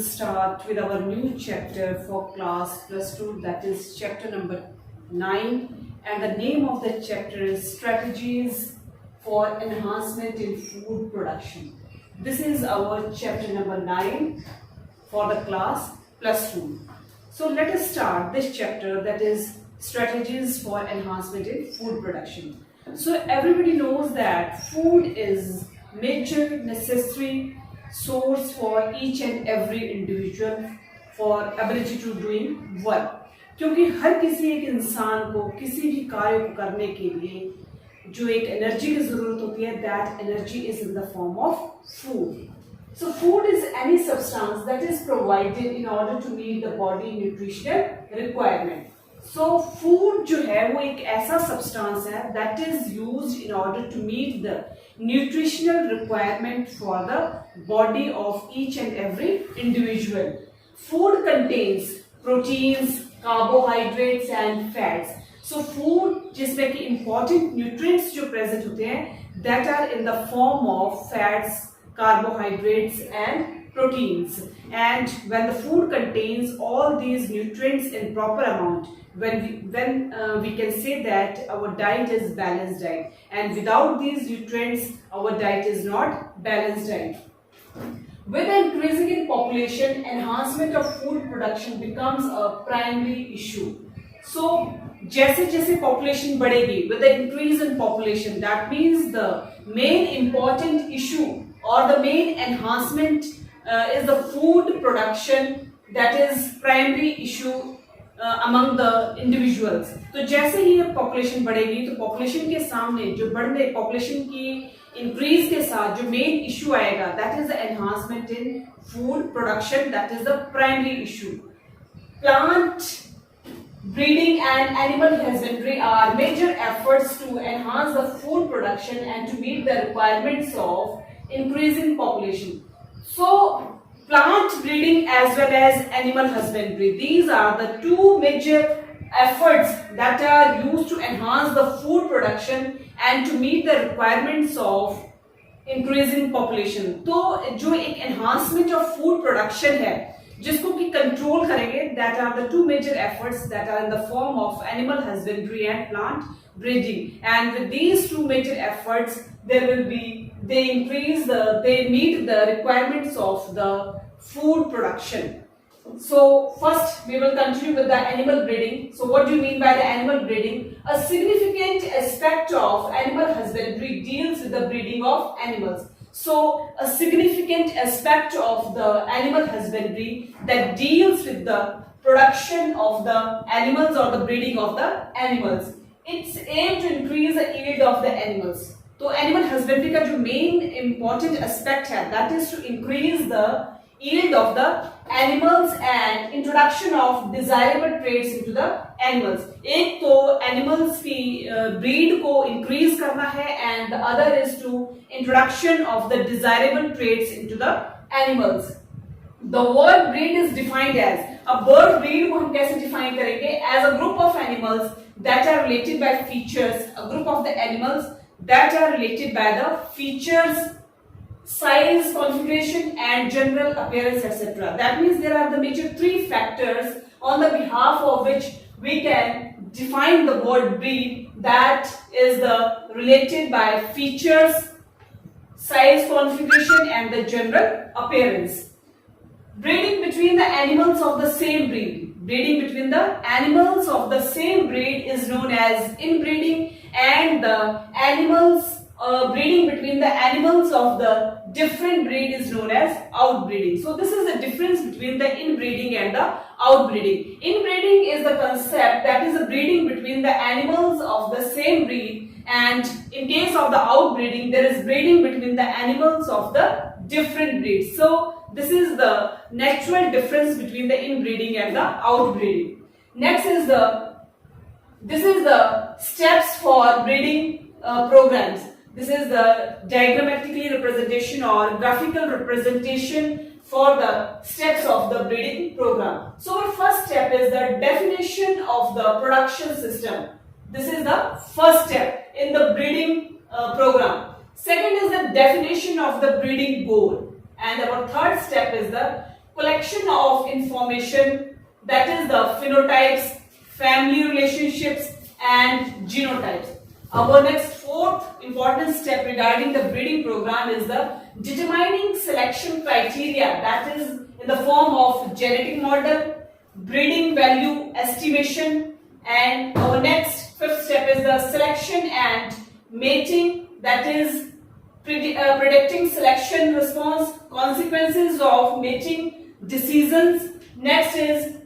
start with our new chapter for class +2, that is chapter number 9, and the name of the chapter is Strategies for Enhancement in Food Production. This is our chapter number 9 for the class +2. So let us start this chapter, that is Strategies for Enhancement in Food Production. So everybody knows that food is major necessary source for each and every individual for ability to doing work. क्योंकि हर किसी एक इंसान को किसी भी कार्य को करने के लिए जो एक एनर्जी की जरूरत होती है, that energy is in the form of food. So food is any substance that is provided in order to meet the body nutritional requirement. So food जो है वो एक ऐसा substance है that is used in order to meet the nutritional requirement for the body of each and every individual. Food contains proteins, carbohydrates and fats. So food जिसमें कि important nutrients जो present होते हैं that are in the form of fats, carbohydrates and proteins. And when the food contains all these nutrients in proper amount, when we can say that our diet is balanced diet, and without these nutrients our diet is not balanced diet. With the increasing in population, enhancement of food production becomes a primary issue. So जैसे जैसे population बढ़ेगी, with the increase in population, that means the main important issue or the main enhancement is the food production, that is primary issue among the individuals. तो जैसे ही population बढ़ेगी तो population के सामने जो बढ़ने population की increase के साथ जो main issue आएगा, that is the enhancement in food production, that is the primary issue. Plant breeding and animal husbandry are major efforts to enhance the food production and to meet the requirements of increasing population. So plant breeding as well as animal husbandry, these are the two major efforts that are used to enhance the food production and to meet the requirements of increasing population. तो जो एक enhancement of food production है जिसको कि control करेंगे, that are the two major efforts that are in the form of animal husbandry and plant breeding. And with these two major efforts they meet the requirements of the food production. So first we will continue with the animal breeding. So what do you mean by the animal breeding? A significant aspect of animal husbandry deals with the breeding of animals. So a significant aspect of the animal husbandry that deals with the production of the animals or the breeding of the animals. It's aimed to increase the yield of the animals. तो animal husbandry का जो main important aspect है, that is to increase the yield of the animals and introduction of desirable traits into the animals. एक तो animals की breed को increase करना है, and the other is to introduction of the desirable traits into the animals. The word breed is defined as a bird breed को हम कैसे define करेंगे? As a group of animals that are related by features, a group of the animals that are related by the features, size, configuration and general appearance, etc. That means there are the major three factors on the behalf of which we can define the word breed, that is the related by features, size, configuration and the general appearance. Breeding between the animals of the same breed. Breeding between the animals of the same breed is known as inbreeding, and the animals breeding between the animals of the different breed is known as outbreeding. So this is the difference between the inbreeding and the outbreeding. Inbreeding is the concept that is a breeding between the animals of the same breed, and in case of the outbreeding there is breeding between the animals of the different breeds. So this is the natural difference between the inbreeding and the outbreeding. Next is this is the steps for breeding programs. This is the diagrammatically representation or graphical representation for the steps of the breeding program. So our first step is the definition of the production system. This is the first step in the breeding program. Second is the definition of the breeding goal. And our third step is the collection of information, that is the phenotypes, family relationships and genotypes. Our next fourth important step regarding the breeding program is the determining selection criteria, that is in the form of genetic model, breeding value estimation, and our next fifth step is the selection and mating, that is predicting selection response, consequences of mating decisions. Next is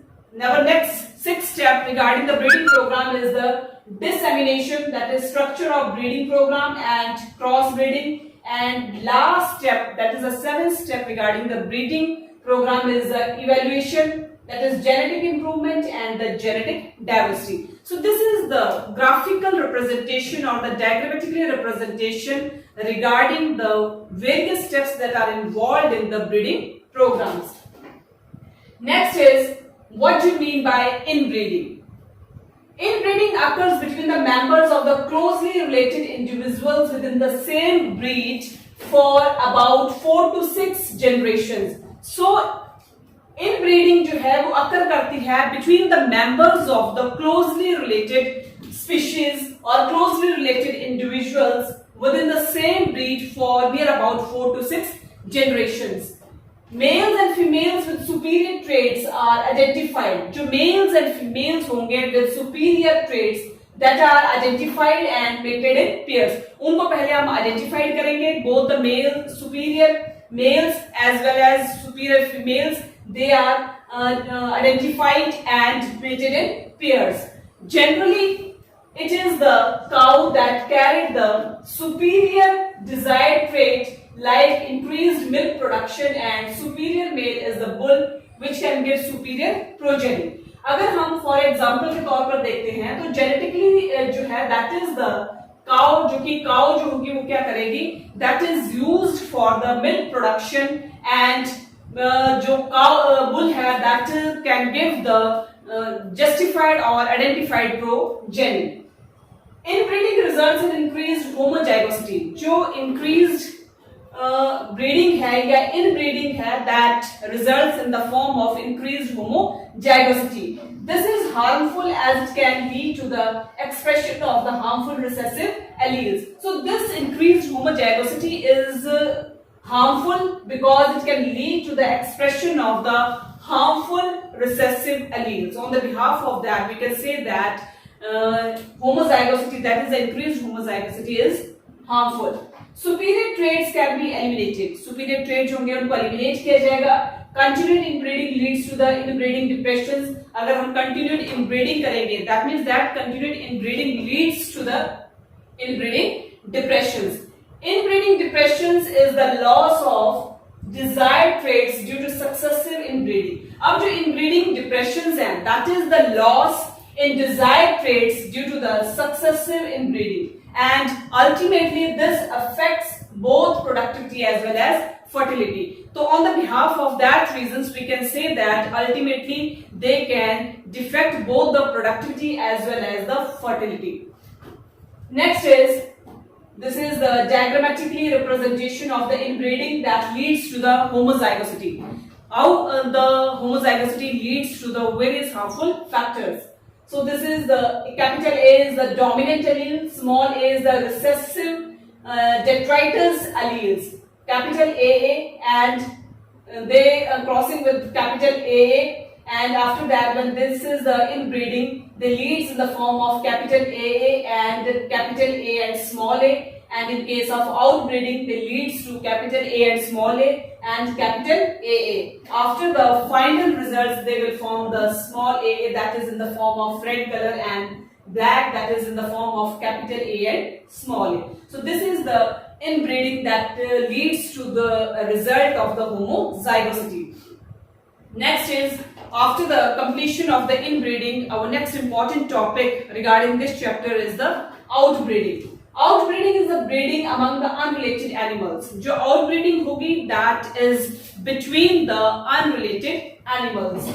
our next sixth step regarding the breeding program is the dissemination, that is structure of breeding program and cross breeding. And last step, that is the seventh step regarding the breeding program, is the evaluation, that is genetic improvement and the genetic diversity. So this is the graphical representation or the diagrammatically representation regarding the various steps that are involved in the breeding programs. Next is, what do you mean by inbreeding? Inbreeding occurs between the members of the closely related individuals within the same breed for about 4 to 6 generations. So inbreeding जो है वो occur करती है between the members of the closely related species or closely related individuals within the same breed for near about 4 to 6 generations. Males and females with superior traits are identified. जो males and females होंगे with superior traits that are identified and mated in pairs. उनको पहले हम identified करेंगे, both the male superior males as well as superior females. They are identified and mated in pairs. Generally, it is the cow that carried the superior desired trait like increased milk production, and superior male is the bull which can give superior progeny. अगर हम for example के तौर पर देखते हैं तो genetically जो है that is the cow, जो कि cow जो होगी वो क्या करेगी, that is used for the milk production, and जो cow bull है that can give the justified or identified progeny. Inbreeding results in increased homozygosity. जो increased breeding है या inbreeding है that results in the form of increased homozygosity. This is harmful as it can lead to the expression of the harmful recessive alleles. So this increased homozygosity is harmful because it can lead to the expression of the harmful recessive alleles. On the behalf of that, we can say that homozygosity, that is the increased homozygosity, is harmful. Superior traits can be eliminated. Superior traits होंगे उनको eliminate किया जाएगा. Continued inbreeding leads to the inbreeding depressions. अगर हम continued inbreeding करेंगे, that means that continued inbreeding leads to the inbreeding depressions. Inbreeding depressions is the loss of desired traits due to successive inbreeding. अब जो inbreeding depressions हैं, that is the loss in desired traits due to the successive inbreeding, and ultimately this affects both productivity as well as fertility. So on the behalf of that reasons, we can say that ultimately they can defect both the productivity as well as the fertility. Next is, this is the diagrammatically representation of the inbreeding that leads to the homozygosity. How the homozygosity leads to the various harmful factors. So this is the capital A is the dominant allele, small a is the recessive detritus alleles. Capital AA, and they are crossing with capital AA, and after that when this is the inbreeding, they leads in the form of capital AA and capital A and small a, and in case of outbreeding they leads to capital A and small a and capital AA. After the final results, they will form the small a that is in the form of red color and black that is in the form of capital A and small a. So this is the inbreeding that leads to the result of the homozygosity. Next is, after the completion of the inbreeding, our next important topic regarding this chapter is the outbreeding. Outbreeding is the breeding among the unrelated animals. जो outbreeding होगी, that is between the unrelated animals.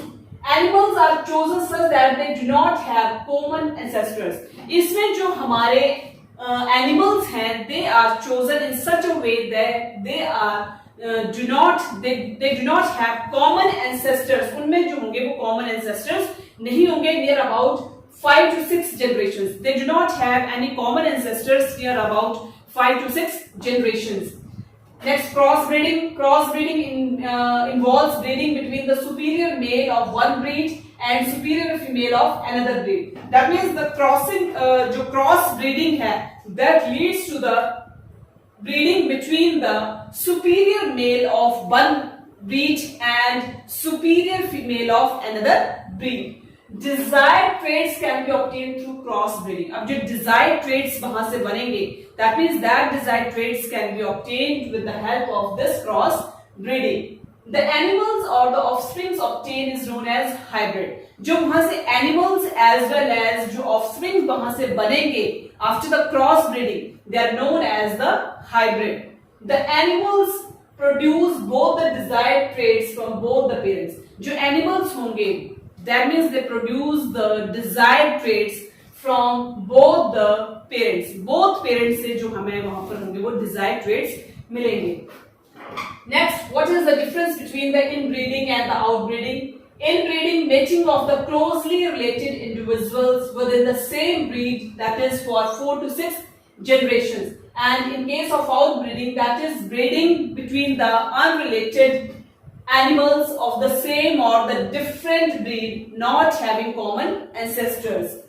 Animals are chosen such that they do not have common ancestors. इसमें जो हमारे animals हैं, they are chosen in such a way that they are they do not have common ancestors. उनमें जो होंगे वो common ancestors नहीं होंगे near about 5 to 6 generations. They do not have any common ancestors near about 5 to 6 generations. Next, crossbreeding. Crossbreeding involves breeding between the superior male of one breed and superior female of another breed. That means the crossing, जो crossbreeding है, that leads to the breeding between the superior male of one breed and superior female of another breed. Desired traits can be obtained through crossbreeding. अब जो desired traits वहां से बनेंगे, that means that desired traits can be obtained with the help of this crossbreeding. The animals or the offsprings obtained is known as hybrid. जो वहां से animals as well as जो offsprings वहां से बनेंगे after the crossbreeding, they are known as the hybrid. The animals produce both the desired traits from both the parents. जो animals होंगे, that means they produce the desired traits from both the parents. Both parents से जो हमें वहां पर होंगे वो desired traits मिलेंगे. Next, what is the difference between the inbreeding and the outbreeding? Inbreeding, mating of the closely related individuals within the same breed, that is for 4 to 6 generations. And in case of outbreeding, that is breeding between the unrelated animals of the same or the different breed not having common ancestors.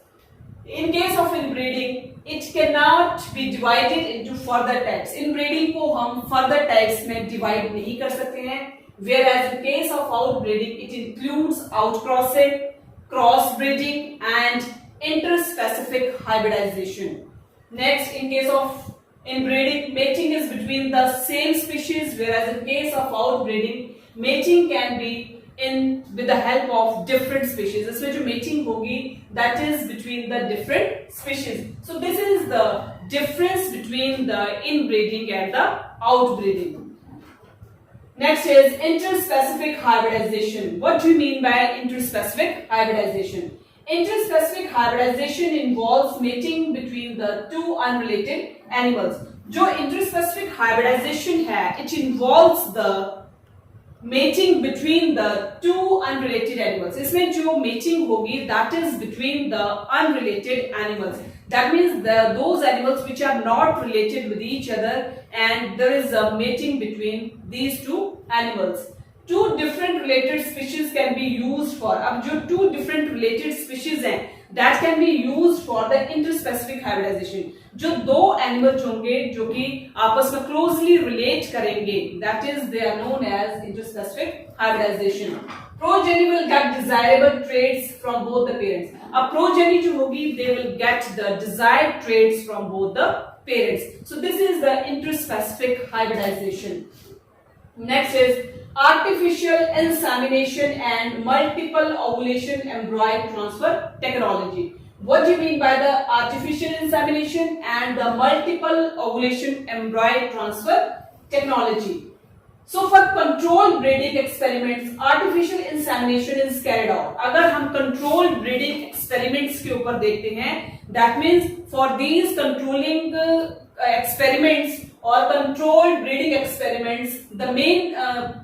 In case of inbreeding, it cannot be divided into further types. Inbreeding को हम further types में divide नहीं कर सकते हैं. Whereas in case of outbreeding, it includes outcrossing, crossbreeding, and interspecific hybridization. Next, in case of inbreeding, mating is between the same species, whereas in case of outbreeding, mating can be with the help of different species. इसमें जो mating होगी, that is between the different species. So this is the difference between the inbreeding and the outbreeding. Next is interspecific hybridization. What do you mean by interspecific hybridization? Interspecific hybridization involves mating between the two unrelated animals. जो interspecific hybridization है, it involves the mating between the two unrelated animals. इसमें जो mating होगी, that is between the unrelated animals. That means those animals which are not related with each other, and there is a mating between these two animals. Two different related species can be used for. अब जो two different related species हैं, that can be used for the interspecific hybridization. जो दो animals होंगे जो कि आपस में closely relate करेंगे, that is they are known as interspecific hybridization. Progeny will get desirable traits from both the parents. अब progeny जो होगी, they will get the desired traits from both the parents. So this is the interspecific hybridization. Next is artificial insemination and multiple ovulation embryo transfer technology. What do you mean by the artificial insemination and the multiple ovulation embryo transfer technology? So for controlled breeding experiments, artificial insemination is carried out. अगर हम controlled breeding experiments के ऊपर देखते हैं, that means for these controlling experiments or controlled breeding experiments, the main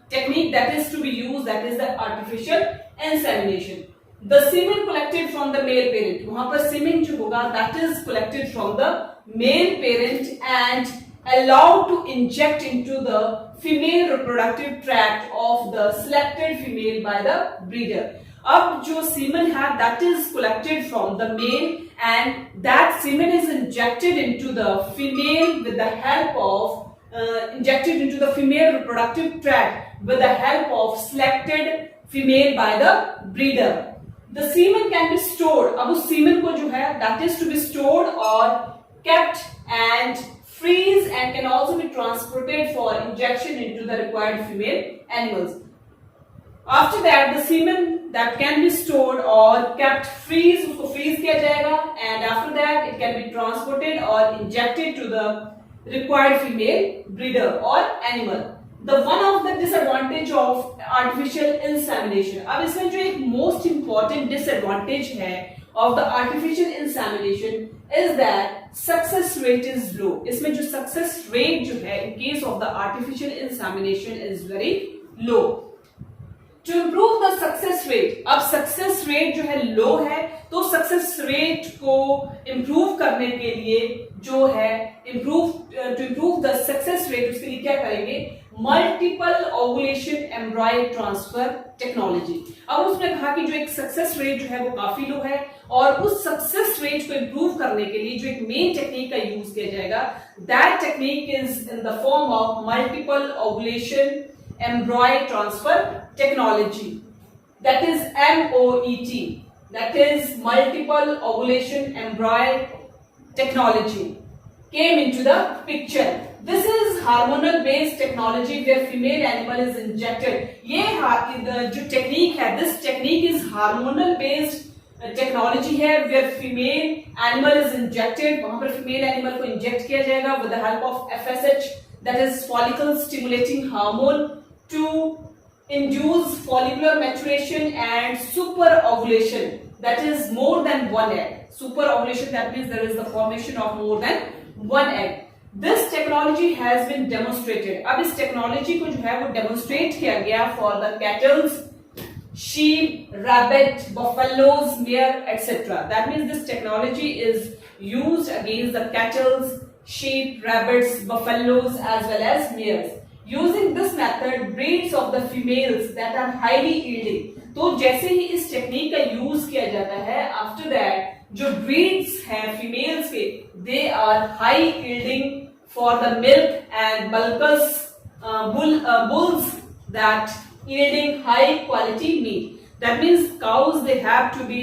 technique that is to be used, that is the artificial insemination. The semen collected from the male parent, वहाँ पर semen जो होगा, that is collected from the male parent and allowed to inject into the female reproductive tract of the selected female by the breeder. अब जो semen है, that is collected from the male and that semen is injected into the female with the help of injected into the female reproductive tract with the help of selected female by the breeder. The semen can be stored. अब उस semen को जो है, that is to be stored or kept and freeze and can also be transported for injection into the required female animals. After that, the semen that can be stored or kept freeze, उसको freeze किया जाएगा and after that it can be transported or injected to the required female breeder or animal. The one of the disadvantage of artificial insemination. अब इसमें जो एक most important disadvantage है of the artificial insemination is that success rate is low. इसमें जो success rate जो है in case of the artificial insemination is very low. To improve the success rate, अब सक्सेस रेट जो है लो है, तो सक्सेस रेट को इम्प्रूव करने के लिए जो है to improve the success rate, उसके लिए क्या करेंगे, multiple ovulation embryo transfer technology. अब उसने कहा कि जो एक सक्सेस रेट जो है वो काफी लो है, और उस सक्सेस रेट को इम्प्रूव करने के लिए जो एक मेन टेक्निक का यूज किया जाएगा, that technique is in the form of multiple ovulation embryo transfer technology, that is MOET, that is multiple ovulation embryo technology came into the picture. This is hormonal based technology where female animal is injected. ये जो technique है, this technique is hormonal based technology है where female animal is injected, वहां पर female animal को inject किया जाएगा with the help of FSH, that is follicle stimulating hormone, to induce follicular maturation and super ovulation, that is more than one egg. Super ovulation, that means there is the formation of more than one egg. This technology has been demonstrated. अब इस technology को जो है वो demonstrate किया गया for the cattle, sheep, rabbit, buffaloes, mare, etc. That means this technology is used against the cattle, sheep, rabbits, buffaloes as well as mares. Using this method, breeds of the females that are highly yielding. तो जैसे ही इस technique का use किया जाता है, after that जो breeds हैं females के, they are high yielding for the milk and bulls bulls that yielding high quality meat. That means cows, they have to be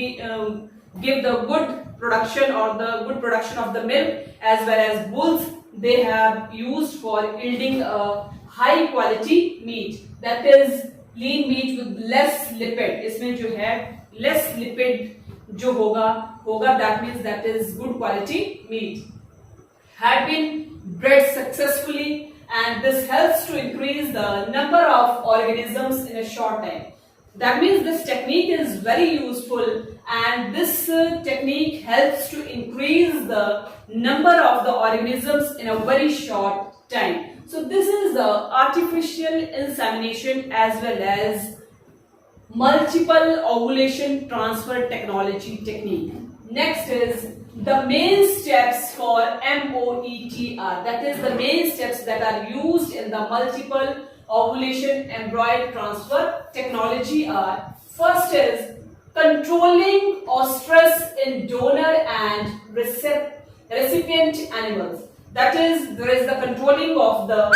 give the good production or the good production of the milk, as well as bulls, they have used for yielding a high quality meat, that is lean meat with less lipid. इसमें जो है less lipid जो होगा that means that is good quality meat, had been bred successfully, and this helps to increase the number of organisms in a short time. That means this technique is very useful, and this technique helps to increase the number of the organisms in a very short time. So this is the artificial insemination as well as multiple ovulation transfer technology technique. Next is the main steps for MOETR. That is the main steps that are used in the multiple ovulation embryo transfer technology are: first is controlling ostrus in donor and recipient animals. That is, there is the controlling of the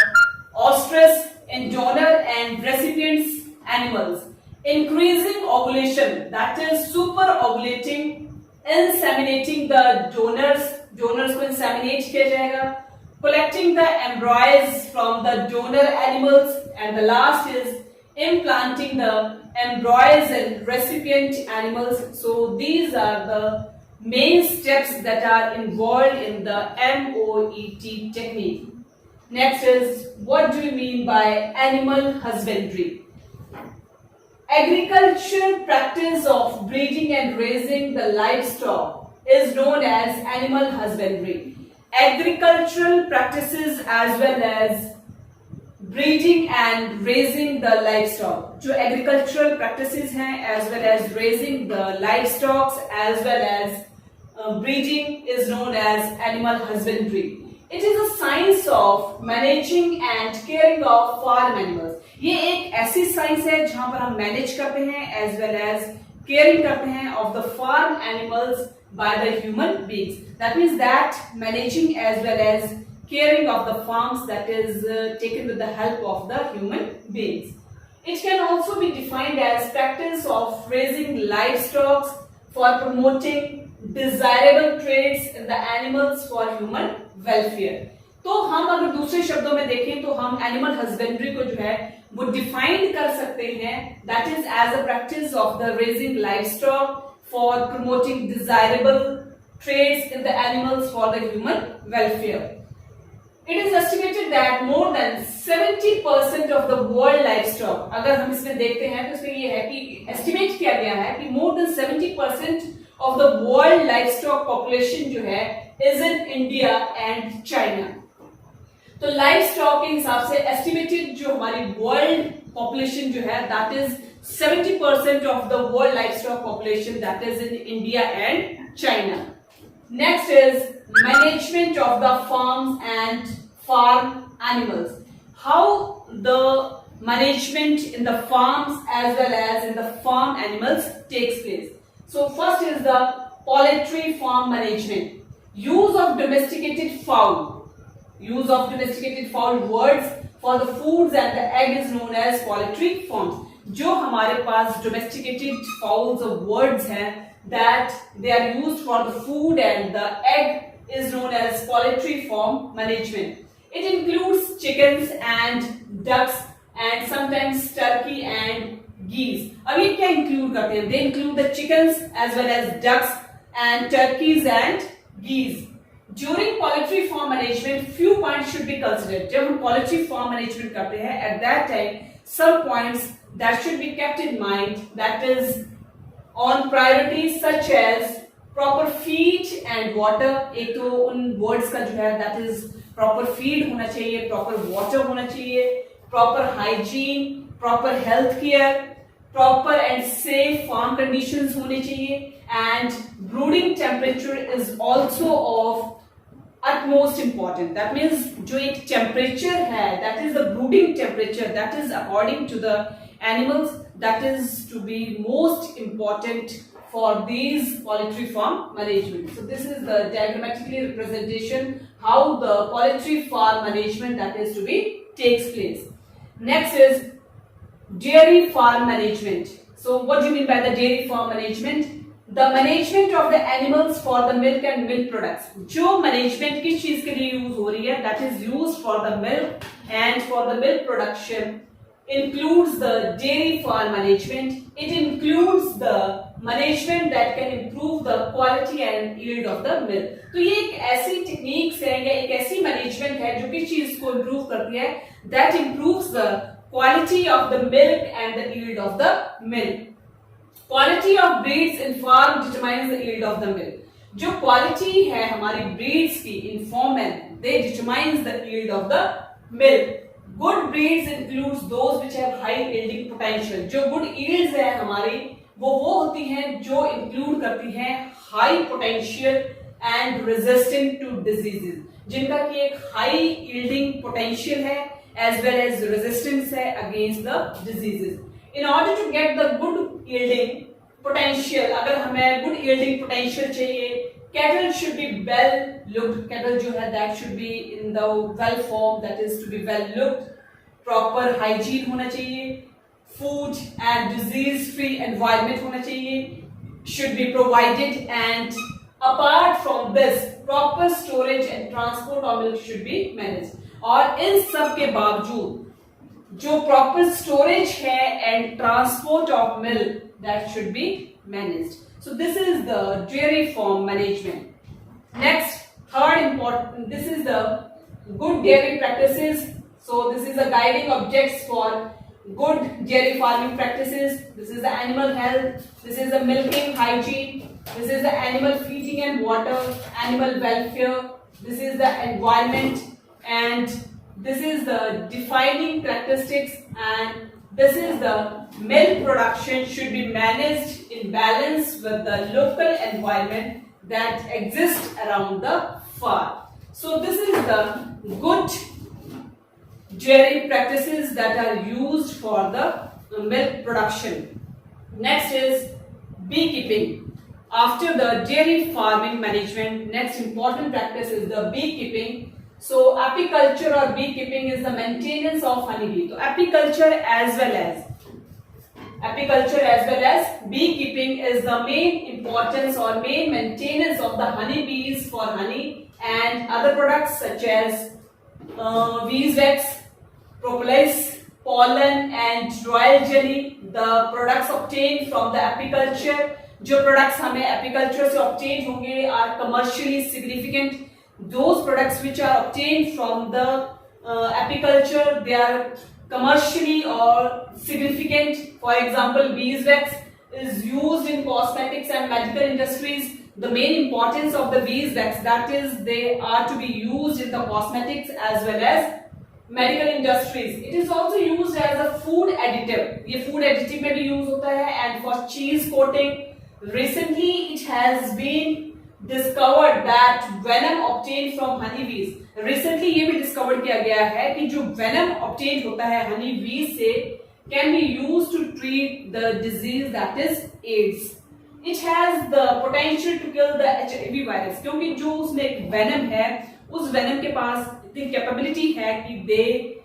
ostrus in donor and recipients animals. Increasing ovulation, that is super ovulating, inseminating the donors को inseminate किया जाएगा, collecting the embryos from the donor animals, and the last is implanting the embryos in recipient animals. So these are the main steps that are involved in the MOET technique. Next is, what do you mean by animal husbandry? Agricultural practice of breeding and raising the livestock is known as animal husbandry. Agricultural practices as well as breeding and raising the livestock. जो agricultural practices हैं as well as raising the livestock as well as breeding is known as animal husbandry. It is a science of managing and caring of farm animals. ये एक ऐसी science है जहां पर हम manage करते हैं as well as caring करते हैं of the farm animals by the human beings. That means that managing as well as caring of the farms, that is taken with the help of the human beings. It can also be defined as practice of raising livestock for promoting desirable traits in the animals for human welfare. तो हम अगर दूसरे शब्दों में देखें तो हम animal husbandry को जो है वो डिफाइन कर सकते हैं, that is as a practice of the raising livestock for promoting desirable traits in the animals for the human welfare. It is estimated that more than 70% of the world livestock, अगर हम इसमें देखते हैं तो इसमें ये है कि एस्टिमेट किया गया है कि more than 70% of the world livestock population जो है is in India and China. तो लाइवस्टॉक के हिसाब से एस्टिमेटेड जो हमारी वर्ल्ड पॉपुलेशन जो है that is 70% of the world livestock population that is in India and China. Next is management of the farms and farm animals. How the management in the farms as well as in the farm animals takes place. So first is the poultry farm management. Use of domesticated fowl. Use of domesticated fowl words for the foods and the egg is known as poultry farms. जो हमारे पास domesticated fowls of words हैं that they are used for the food and the egg is known as poultry farm management. It includes chickens and ducks and sometimes turkey and geese. अब ये क्या include करते हैं? They include the chickens as well as ducks and turkeys and geese. During poultry farm management, few points should be considered. जब हम poultry farm management करते हैं, at that time, some points that should be kept in mind, that is on priorities such as proper feed and water. एक तो उन words का जो है that is proper feed होना चाहिए, proper water होना चाहिए, proper hygiene, proper health care, proper and safe farm conditions होने चाहिए, and brooding temperature is also of utmost important. That means जो एक temperature है, that is the brooding temperature, that is according to the animals, that is to be most important for these poultry farm management. So this is the diagrammatically representation how the poultry farm management that is to be takes place. Next is dairy farm management. So what do you mean by the dairy farm management? The management of the animals for the milk and milk products. जो management किस चीज के लिए use हो रही है, that is used for the milk and for the milk production, includes the dairy farm management. It includes the management that can improve the quality and yield of the milk. तो ये एक ऐसी techniques है या एक ऐसी management है जो किस चीज को इम्प्रूव करती है, that improves the quality of the milk and the yield of the milk. Quality of breeds in farm determines the yield of the milk. जो क्वालिटी है हमारी ब्रीड्स की इन फॉर्म में, they determines the yield of the milk. Good breeds includes those which have high yielding potential. जो good yields है हमारी वो होती हैं जो इंक्लूड करती हैं high potential and resistant to diseases, जिनका की एक हाई यील्डिंग पोटेंशियल है एज वेल एज रेजिस्टेंस है against the diseases. In order to get the good yielding potential, अगर हमें गुड यील्डिंग पोटेंशियल चाहिए, cattle should be well looked. Cattle जो है that should be in the well form, that is to be well looked. Proper hygiene होना चाहिए. Food and disease-free environment होना चाहिए, should be provided, and apart from this, proper storage and transport of milk should be managed. और इन सब के बावजूद जो proper storage है and transport of milk that should be managed. So this is the dairy farm management. Next, third important, this is the good dairy practices. So this is the guiding objects for good dairy farming practices. This is the animal health, this is the milking hygiene, this is the animal feeding and water, animal welfare, this is the environment, and this is the defining characteristics, and this is the milk production should be managed in balance with the local environment that exists around the farm. So this is the good dairy practices that are used for the milk production. Next is beekeeping. After the dairy farming management, next important practice is the beekeeping. So apiculture or beekeeping is the maintenance of honeybee. So apiculture as well as beekeeping is the main importance or main maintenance of the honeybees for honey and other products such as beeswax, propolis, pollen and royal jelly. The products obtained from the apiculture, जो products हमें apiculture से obtained होंगे are commercially significant. Those products which are obtained from the apiculture, they are commercially or significant. For example, beeswax is used in cosmetics and medical industries. The main importance of the bees that is they are to be used in the cosmetics as well as medical industries. It is also used as a food additive. ये food additive में भी use होता है, and for cheese coating. Recently, it has been discovered that venom obtained from honeybees. Recently, ये भी discovered किया गया है कि जो venom obtained होता है honeybees से can be used to treat the disease that is AIDS. It has the potential to kill the HIV virus. क्योंकि जो उसमें एक venom है, उस venom के पास इतनी capability है कि they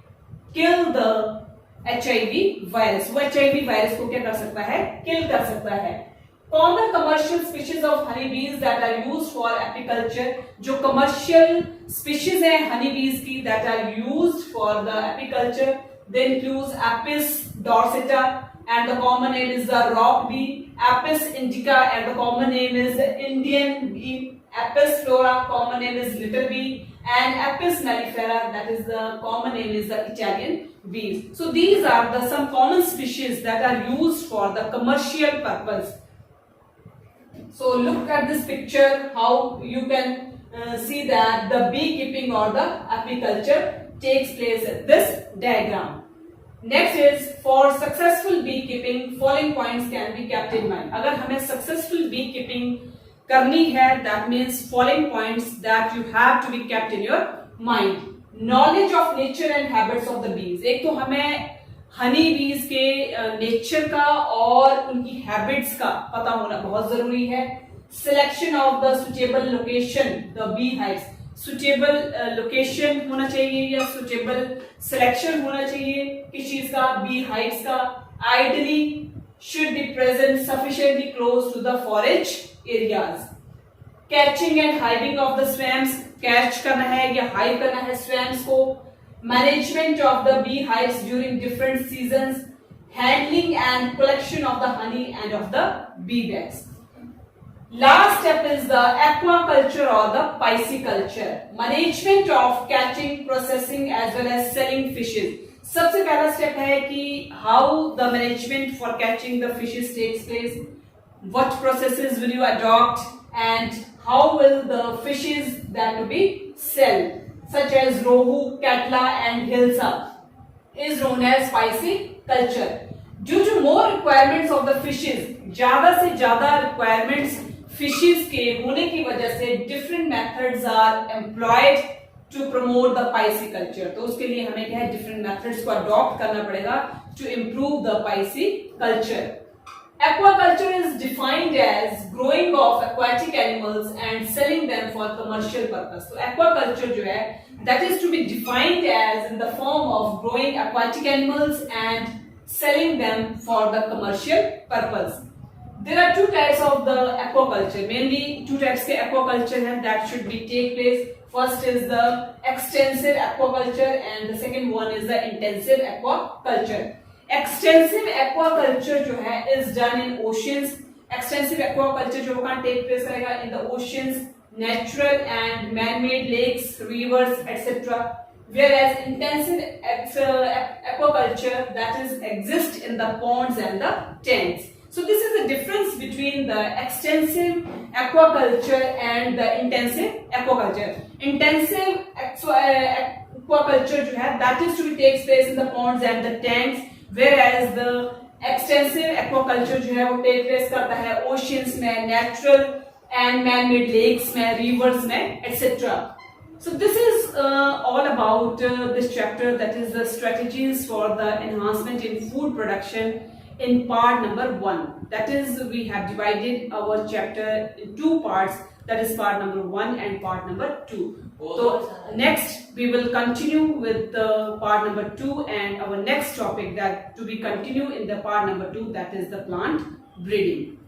kill the HIV virus. वो HIV virus को क्या कर सकता है? Kill कर सकता है. Common commercial species of honeybees that are used for apiculture. जो commercial species है honeybees की that are used for the apiculture, they include Apis dorsata, and the common name is the rock bee. Apis indica, and the common name is the Indian bee. Apis flora, common name is little bee, and Apis mellifera, that is the common name is the Italian bees. So these are the some common species that are used for the commercial purpose. So look at this picture, how you can see that the beekeeping or the apiculture takes place in this diagram. Next is for successful beekeeping, following points can be kept in mind. अगर हमें successful beekeeping करनी है, that means following points that you have to be kept in your mind. Knowledge of nature and habits of the bees. एक तो हमें हनी बीज के nature का और उनकी हैबिट्स का पता होना बहुत जरूरी है. Selection of the suitable location, the bee hives. Suitable location होना चाहिए या सुटेबल सिलेक्शन होना चाहिए किस चीज का? बी हाइव्स का. Ideally should be present sufficiently close to the forage areas. Catching and hiving of the swarms. Catch करना है या हाइव करना है स्वैम्स को. Management of the beehives during different seasons, handling and collection of the honey and of the bee bags. Last step is the aquaculture or the pisciculture. Management of catching, processing as well as selling fishes. सबसे पहला step है कि how the management for catching the fishes takes place, what processes will you adopt, and how will the fishes that to be sold, such as rohu, katla and hilsa, is known as pisciculture. Due to more requirements of the fishes, ज़्यादा से ज़्यादा requirements fishes के होने की वजह से different methods are employed to promote the pisciculture. तो उसके लिए हमें क्या है, different methods को adopt करना पड़ेगा to improve the pisciculture. Aquaculture is defined as growing of aquatic animals and selling them for commercial purpose. So aquaculture जो है, that is to be defined as in the form of growing aquatic animals and selling them for the commercial purpose. There are two types of the aquaculture. Mainly two types के aquaculture हैं that should be take place. First is the extensive aquaculture and the second one is the intensive aquaculture. Extensive aquaculture जो है is done in oceans. Extensive aquaculture जो कहाँ take place करेगा? In the oceans, natural and man-made lakes, rivers, etc. Whereas intensive aquaculture that is exist in the ponds and the tanks. So this is the difference between the extensive aquaculture and the intensive aquaculture. Intensive aquaculture जो है that is to be takes place in the ponds and the tanks. Whereas the extensive aquaculture जो है वो take place करता है oceans में, natural and man-made lakes में, rivers में, etc. So this is all about this chapter, that is the strategies for the enhancement in food production in part number 1. That is we have divided our chapter in two parts, that is part number 1 and part number 2. So next we will continue with the part number 2 and our next topic that to be continue in the part number 2, that is the plant breeding.